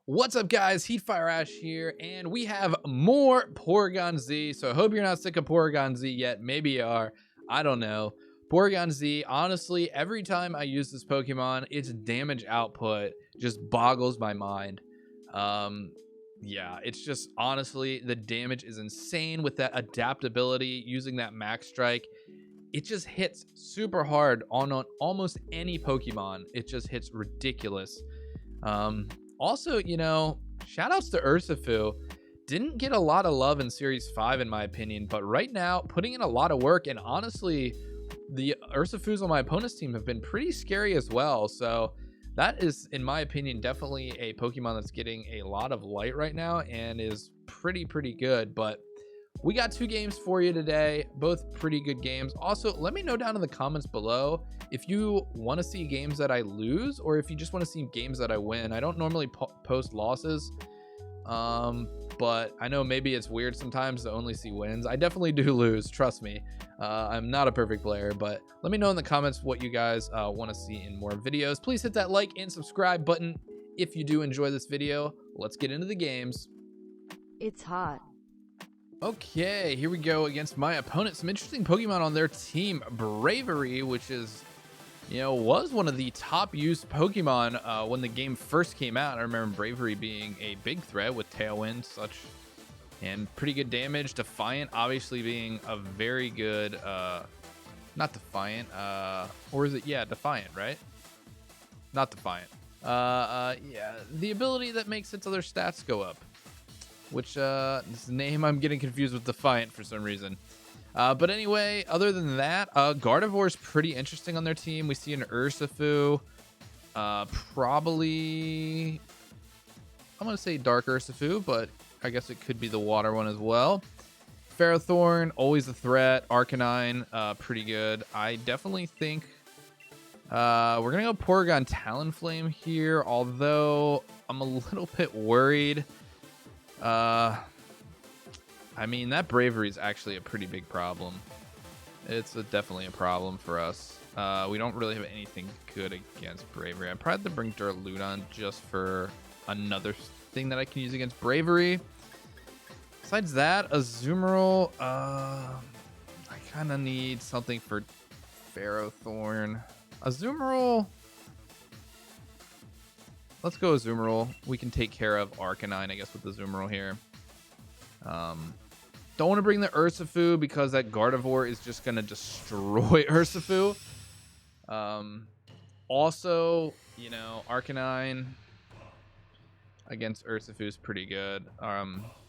What's up, guys? Heatfireash here, and we have more Porygon Z. So I hope you're not sick of Porygon Z yet. Maybe you are. I don't know. Porygon Z, honestly, every time I use this Pokemon, its damage output just boggles my mind. Yeah, it's just, honestly, the damage is insane with that adaptability, using that Max Strike. It just hits super hard on almost any Pokemon. It just hits ridiculous. Also, you know, shout outs to Urshifu. Didn't get a lot of love in Series 5, in my opinion, but right now, putting in a lot of work, and honestly, the Urshifus on my opponent's team have been pretty scary as well. So that is, in my opinion, definitely a Pokemon that's getting a lot of light right now and is pretty good. But we got 2 games for you today, both pretty good games. Also, let me know down in the comments below if you want to see games that I lose or if you just want to see games that I win. I don't normally post losses, but I know maybe it's weird sometimes to only see wins. I definitely do lose, trust me. I'm not a perfect player, but let me know in the comments what you guys want to see in more videos. Please hit that like and subscribe button if you do enjoy this video. Let's get into the games. It's hot. Okay, here we go against my opponent. Some interesting Pokemon on their team. Bravery, which is, you know, was one of the top used Pokemon when the game first came out. I remember Bravery being a big threat with Tailwind, such, and pretty good damage. Defiant, obviously being a very good, not Defiant, or is it, yeah, Defiant, right? Not Defiant. Yeah, the ability that makes its other stats go up. Which, this name I'm getting confused with Defiant for some reason. But anyway, other than that, Gardevoir's pretty interesting on their team. We see an Urshifu, probably, I'm going to say Dark Urshifu, but I guess it could be the water one as well. Ferrothorn, always a threat. Arcanine, pretty good. I definitely think we're going to go Porygon Talonflame here, although I'm a little bit worried. I mean, that Bravery is actually a pretty big problem. It's definitely a problem for us. We don't really have anything good against Bravery. I'm probably to bring Duraludon just for another thing that I can use against Bravery. Besides that, Azumarill, I kind of need something for Ferrothorn. Azumarill, let's go Azumarill. We can take care of Arcanine, I guess, with the Azumarill here. Don't want to bring the Urshifu because that Gardevoir is just going to destroy Urshifu. Also, you know, Arcanine against Urshifu is pretty good.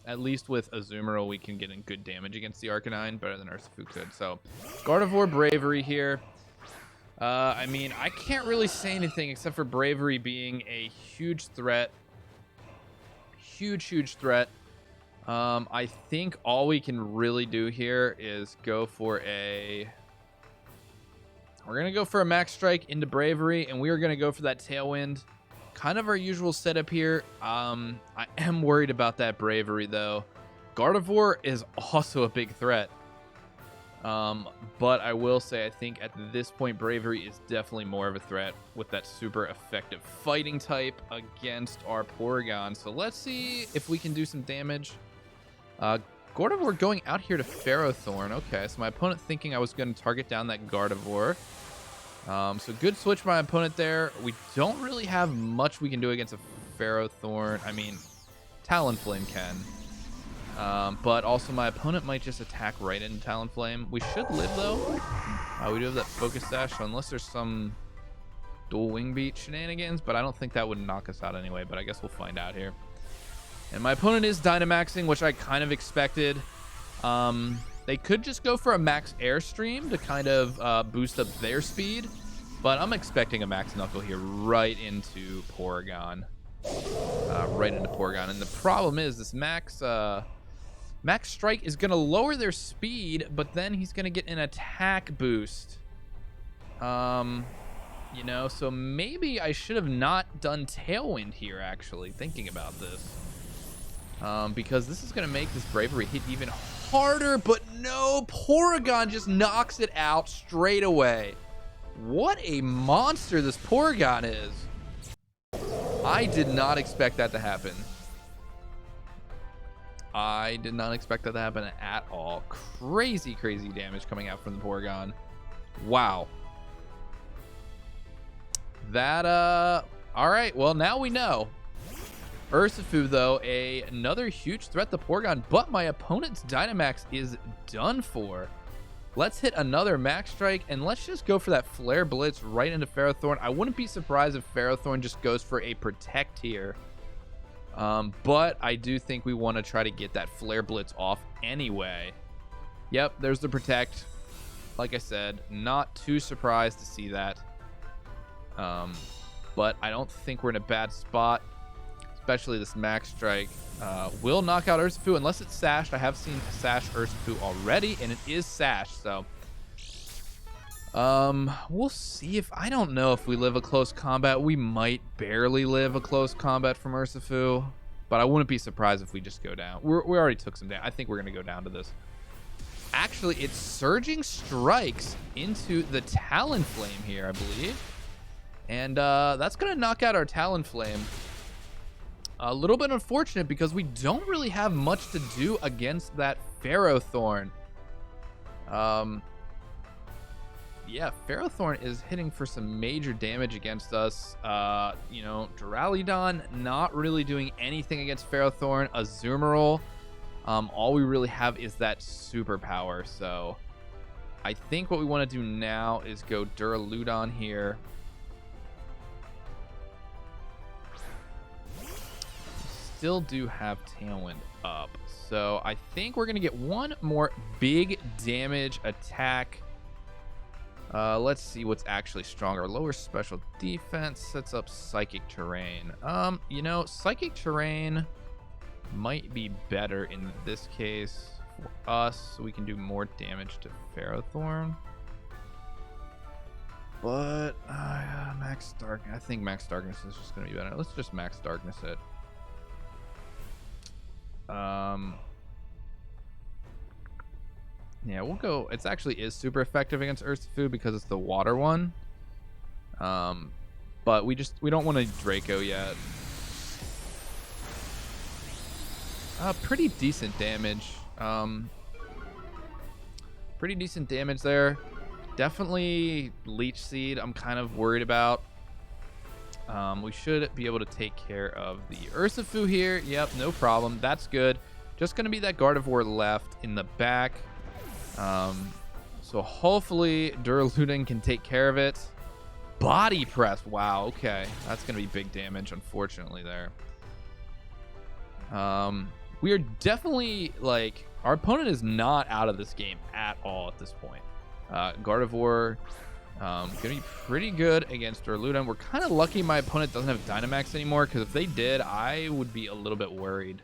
At least with Azumarill, we can get in good damage against the Arcanine, better than Urshifu could. So, Gardevoir Bravery here. I mean, I can't really say anything except for Bravery being a huge threat. Huge threat. I think all we can really do here is go for a... We're going to go for a Max Strike into Bravery, and we are going to go for that Tailwind. Kind of our usual setup here. I am worried about that Bravery, though. Gardevoir is also a big threat. But I will say, I think at this point, Bravery is definitely more of a threat with that super effective fighting type against our Porygon. So let's see if we can do some damage. Gardevoir going out here to Ferrothorn. Okay, so my opponent thinking I was going to target down that Gardevoir. So good switch by my opponent there. We don't really have much we can do against a Ferrothorn. I mean, Talonflame can. But also my opponent might just attack right into Talonflame. We should live, though. We do have that Focus Sash, so unless there's some dual Wing Beat shenanigans, but I don't think that would knock us out anyway, but I guess we'll find out here. And my opponent is Dynamaxing, which I kind of expected. They could just go for a Max Airstream to kind of boost up their speed, but I'm expecting a Max Knuckle here right into Porygon. And the problem is this Max Strike is going to lower their speed, but then he's going to get an attack boost. You know, so maybe I should have not done Tailwind here, actually, thinking about this. Because this is going to make this Bravery hit even harder, but no, Porygon just knocks it out straight away. What a monster this Porygon is. I did not expect that to happen. I did not expect that to happen at all. Crazy, crazy damage coming out from the Porygon. Wow. That, all right. Well, now we know. Urshifu, though, another huge threat to Porygon, but my opponent's Dynamax is done for. Let's hit another Max Strike, and let's just go for that Flare Blitz right into Ferrothorn. I wouldn't be surprised if Ferrothorn just goes for a Protect here. But I do think we want to try to get that Flare Blitz off anyway. Yep, there's the Protect. Like I said, not too surprised to see that. But I don't think we're in a bad spot. Especially this Max Strike will knock out Urshifu unless it's sashed. I have seen sash Urshifu already, and it is sashed. So we'll see. If I don't know if we live a close combat. We might barely live a close combat from Urshifu, but I wouldn't be surprised if we just go down. We already took some damage. I think we're gonna go down to this. Actually, it's Surging Strikes into the Talonflame here, I believe, and that's gonna knock out our Talonflame. A little bit unfortunate because we don't really have much to do against that Ferrothorn. Yeah, Ferrothorn is hitting for some major damage against us. You know, Duraludon not really doing anything against Ferrothorn. Azumarill, all we really have is that superpower. So I think what we want to do now is go Duraludon here. Still do have Tailwind up, so I think we're gonna get one more big damage attack. Let's see what's actually stronger. Lower special defense sets up Psychic Terrain. You know, Psychic Terrain might be better in this case for us, so we can do more damage to Ferrothorn. But Max Darkness, I think Max Darkness is just gonna be better. Let's just Max Darkness it. Yeah, we'll go. It's actually is super effective against Urshifu because it's the water one. But we don't want to Draco yet. Pretty decent damage. Pretty decent damage there. Definitely Leech Seed I'm kind of worried about. We should be able to take care of the Urshifu here. Yep, no problem. That's good. Just going to be that Gardevoir left in the back. So hopefully Duraludon can take care of it. Body Press. Wow, okay. That's going to be big damage, unfortunately, there. We are definitely, like, our opponent is not out of this game at all at this point. Gardevoir... gonna be pretty good against Duraludon. We're kind of lucky my opponent doesn't have Dynamax anymore, because if they did, I would be a little bit worried.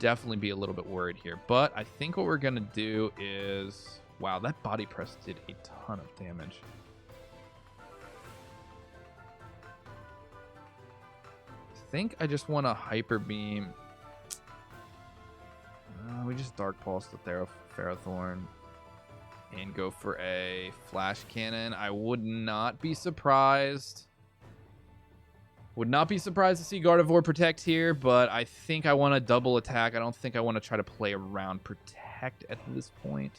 Definitely be a little bit worried here. But I think what we're gonna do is... Wow, that Body Press did a ton of damage. I think I just want to Hyper Beam. We just Dark Pulse the Ferrothorn and go for a Flash Cannon. I would not be surprised. Would not be surprised to see Gardevoir Protect here, but I think I want to double attack. I don't think I want to try to play around Protect at this point.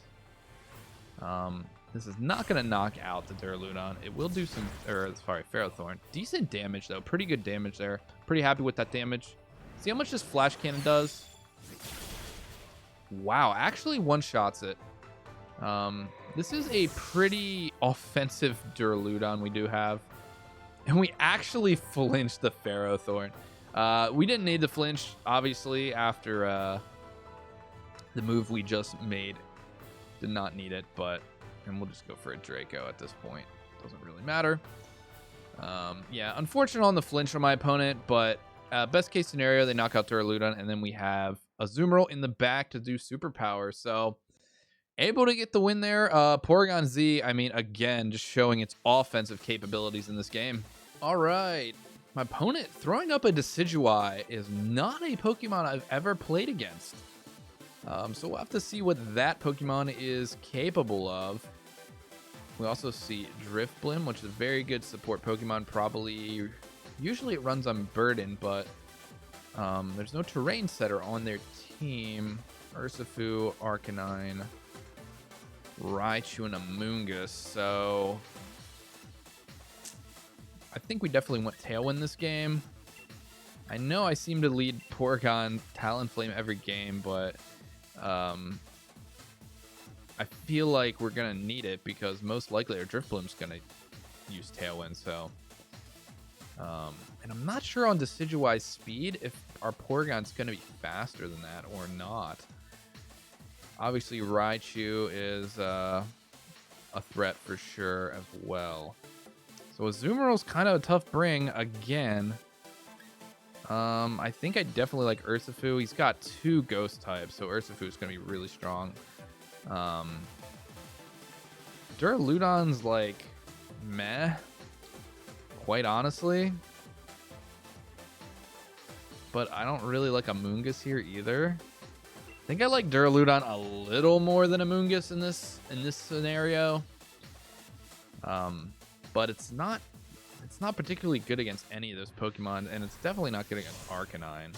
This is not going to knock out the Duraludon. It will do some, or sorry, Ferrothorn. Decent damage though, pretty good damage there. Pretty happy with that damage. See how much this Flash Cannon does? Wow, actually one-shots it. This is a pretty offensive Duraludon we do have. And we actually flinched the Ferrothorn. We didn't need to flinch, obviously, after the move we just made. Did not need it, but... And we'll just go for a Draco at this point. Doesn't really matter. Yeah, unfortunate on the flinch from my opponent, but best case scenario, they knock out Duraludon, and then we have Azumarill in the back to do superpower. So... able to get the win there. Porygon Z, I mean, again, just showing its offensive capabilities in this game. All right. My opponent throwing up a Decidueye is not a Pokemon I've ever played against. So we'll have to see what that Pokemon is capable of. We also see Drifblim, which is a very good support Pokemon. Probably, usually it runs on Burden, but there's no terrain setter on their team. Urshifu, Arcanine, Raichu, and Amoonguss. So I think we definitely want Tailwind this game. I know I seem to lead Porygon Talonflame every game, but I feel like we're going to need it because most likely our Drifblim's going to use Tailwind. So, and I'm not sure on Decidueye's speed if our Porygon's going to be faster than that or not. Obviously, Raichu is a threat for sure as well. So Azumarill's kind of a tough bring again. I think I definitely like Urshifu. He's got 2 ghost types, so Urshifu is going to be really strong. Duraludon's like meh, quite honestly. But I don't really like Amoonguss here either. I think I like Duraludon a little more than Amoonguss in this scenario. But it's not particularly good against any of those Pokemon, and it's definitely not good against Arcanine.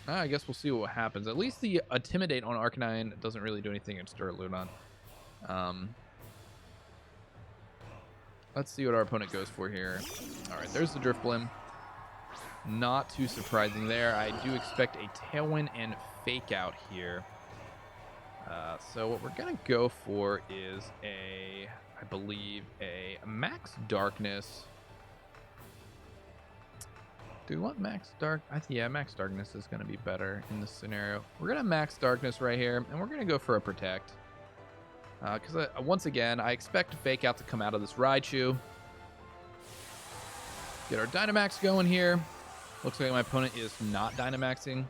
I guess we'll see what happens. At least the Intimidate on Arcanine doesn't really do anything against Duraludon. Let's see what our opponent goes for here. All right, there's the Drifblim. Not too surprising there. I do expect a Tailwind and Fake Out here. So what we're going to go for is I believe, a Max Darkness. Do we want Max Dark? Yeah, Max Darkness is going to be better in this scenario. We're going to Max Darkness right here, and we're going to go for a Protect. Because once again, I expect a Fake Out to come out of this Raichu. Get our Dynamax going here. Looks like my opponent is not Dynamaxing.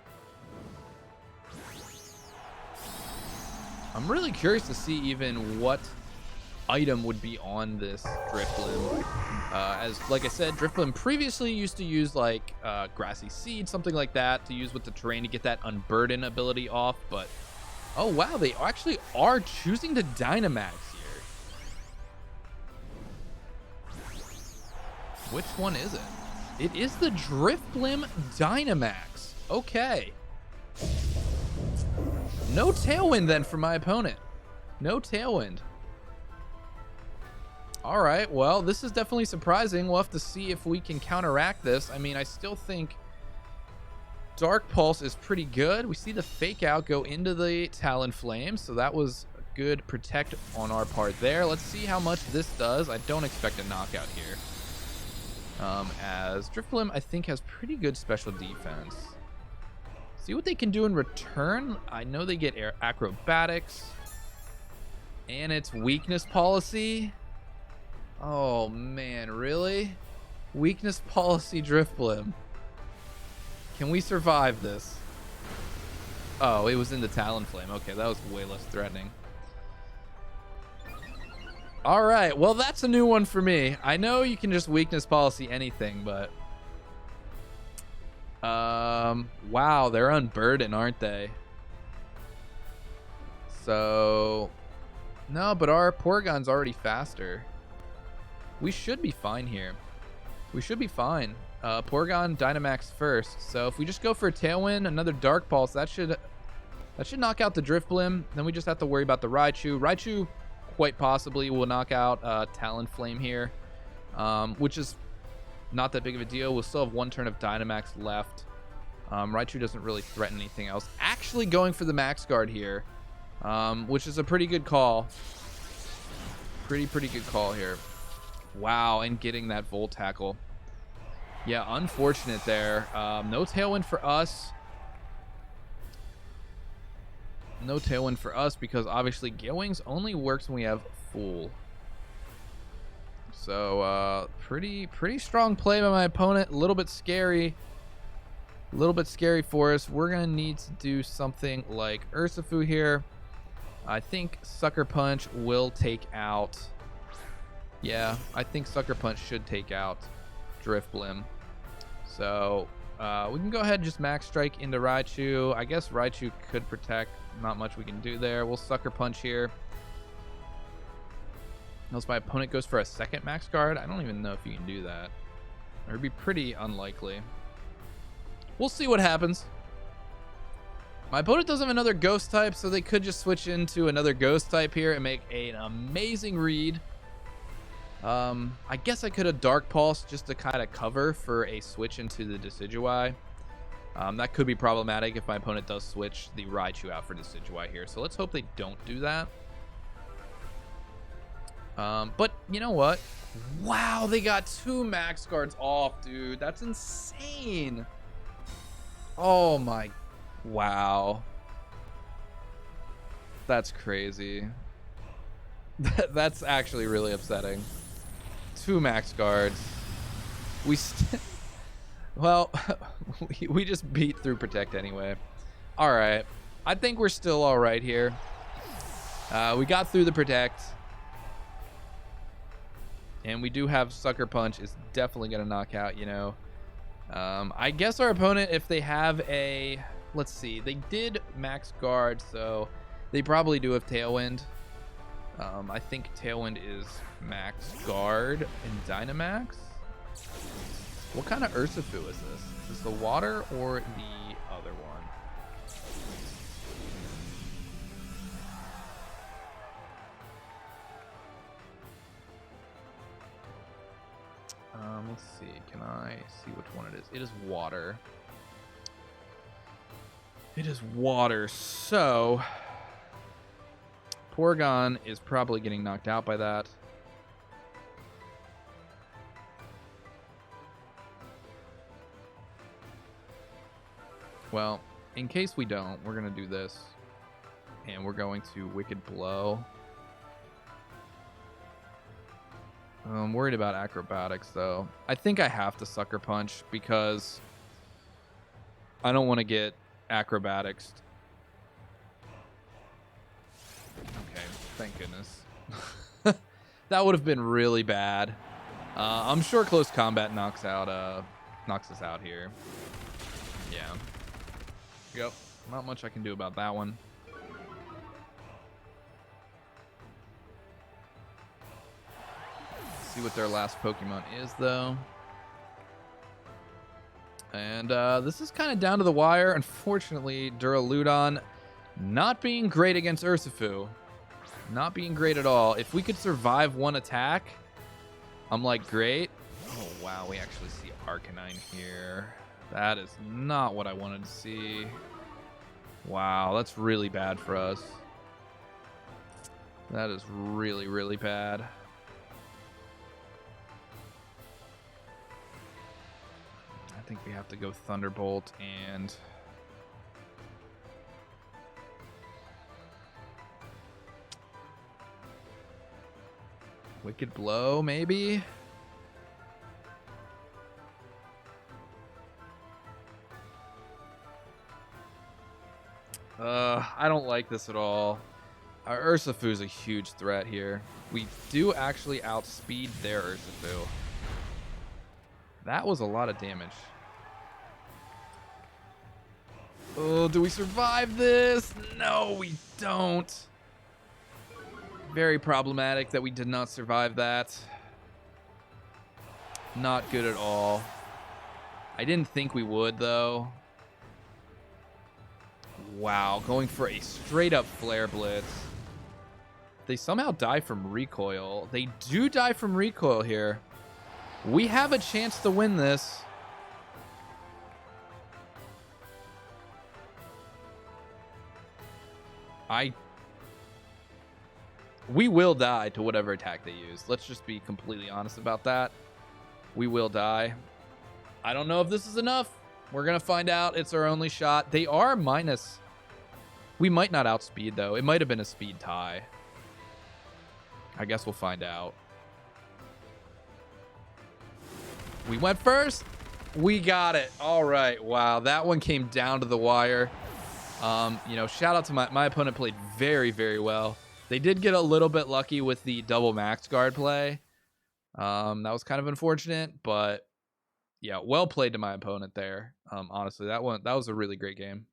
I'm really curious to see even what item would be on this Drifblim. As like I said, Drifblim previously used to use like Grassy Seed, something like that, to use with the terrain to get that Unburden ability off. But oh wow, they actually are choosing to Dynamax here. Which one is it? It is the Drifblim Dynamax. Okay. No Tailwind then for my opponent. No Tailwind. All right, well, this is definitely surprising. We'll have to see if we can counteract this. I mean, I still think Dark Pulse is pretty good. We see the Fake Out go into the Talonflame, so that was a good protect on our part there. Let's see how much this does. I don't expect a knockout here. As Drifblim, I think, has pretty good special defense. See what they can do in return. I know they get Acrobatics. And it's Weakness Policy. Oh, man, really? Weakness Policy Drifblim. Can we survive this? Oh, it was in the Talonflame. Okay, that was way less threatening. All right, well, that's a new one for me. I know you can just Weakness Policy anything, but... wow, they're Unburdened, aren't they? So... no, but our Porygon's already faster. We should be fine here. We should be fine. Porygon Dynamax first. So if we just go for a Tailwind, another Dark Pulse, that should knock out the Drifblim. Then we just have to worry about the Raichu. Raichu quite possibly will knock out Talonflame here, which is not that big of a deal. We'll still have one turn of Dynamax left. Raichu doesn't really threaten anything else. Actually going for the Max Guard here, which is a pretty good call. Pretty good call here. Wow, and getting that Volt Tackle. Yeah, unfortunate there. No Tailwind for us. No Tailwind for us because obviously Gale Wings only works when we have full. So pretty strong play by my opponent. A little bit scary. A little bit scary for us. We're gonna need to do something like Urshifu here. I think Sucker Punch will take out. Yeah, I think Sucker Punch should take out Drifblim. So we can go ahead and just Max Strike into Raichu. I guess Raichu could protect not much we can do there. We'll sucker punch here. Unless my opponent goes for a second max guard. I don't even know if you can do that. It would be pretty unlikely. We'll see what happens. My opponent doesn't have another ghost type, so they could just switch into another ghost type here and make an amazing read. I guess I could have Dark Pulse just to kind of cover for a switch into the Decidueye. That could be problematic if my opponent does switch the Raichu out for Decidueye here. So let's hope they don't do that. But you know what? Wow, they got 2 max guards off, dude. That's insane. Oh my, wow. That's crazy. That's actually really upsetting. 2 max guards. Well, we just beat through Protect anyway. All right. I think we're still all right here. We got through the Protect. And we do have Sucker Punch. Is definitely going to knock out, you know. I guess our opponent, if they have a... Let's see. They did max guard, so they probably do have Tailwind. I think Tailwind is max guard in Dynamax. What kind of Urshifu is this? Is this the water or the other one? Let's see. Can I see which one it is? It is water. It is water. So Porygon is probably getting knocked out by that. Well, in case we don't, we're going to do this. And we're going to Wicked Blow. I'm worried about acrobatics, though. I think I have to Sucker Punch because I don't want to get acrobatics. Okay, thank goodness. That would have been really bad. I'm sure close combat knocks us out here. Yeah. Yep. Not much I can do about that one. See what their last Pokemon is, though. And this is kind of down to the wire. Unfortunately, Duraludon not being great against Urshifu. Not being great at all. If we could survive one attack, I'm like, great. Oh, wow. We actually see Arcanine here. That is not what I wanted to see. Wow, that's really bad for us. That is really, really bad. I think we have to go Thunderbolt and... Wicked Blow, maybe? I don't like this at all. Our Urshifu is a huge threat here. We do actually outspeed their Urshifu. That was a lot of damage. Oh, do we survive this? No, we don't. Very problematic that we did not survive that. Not good at all. I didn't think we would, though. Wow, going for a straight-up Flare Blitz. They somehow die from recoil. They do die from recoil here. We have a chance to win this. We will die to whatever attack they use. Let's just be completely honest about that. We will die. I don't know if this is enough. We're going to find out. It's our only shot. They are minus. We might not outspeed, though. It might have been a speed tie. I guess we'll find out. We went first. We got it. All right. Wow. That one came down to the wire. You know, shout out to my opponent played very, very well. They did get a little bit lucky with the double max guard play. That was kind of unfortunate, but yeah, well played to my opponent there. Honestly, that was a really great game.